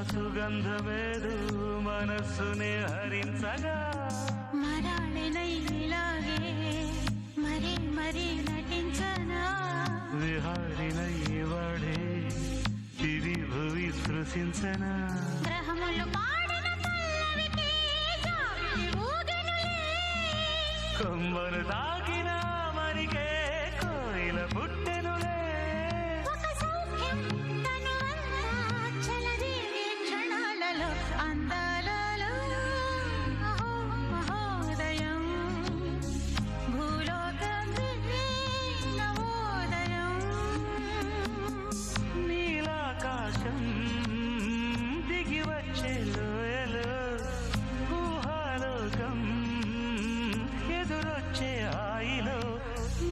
సుగంధమేదు మనస్సునే హరించగా మరాళినైలాగే మరీ మరీ నటించనా విహారినై వాడే దివి భువి స్పృశించనా గ్రహములు పాడిన పల్లవికి జాబిలి ఊగెనులే కొమ్మను తాకిన మరికే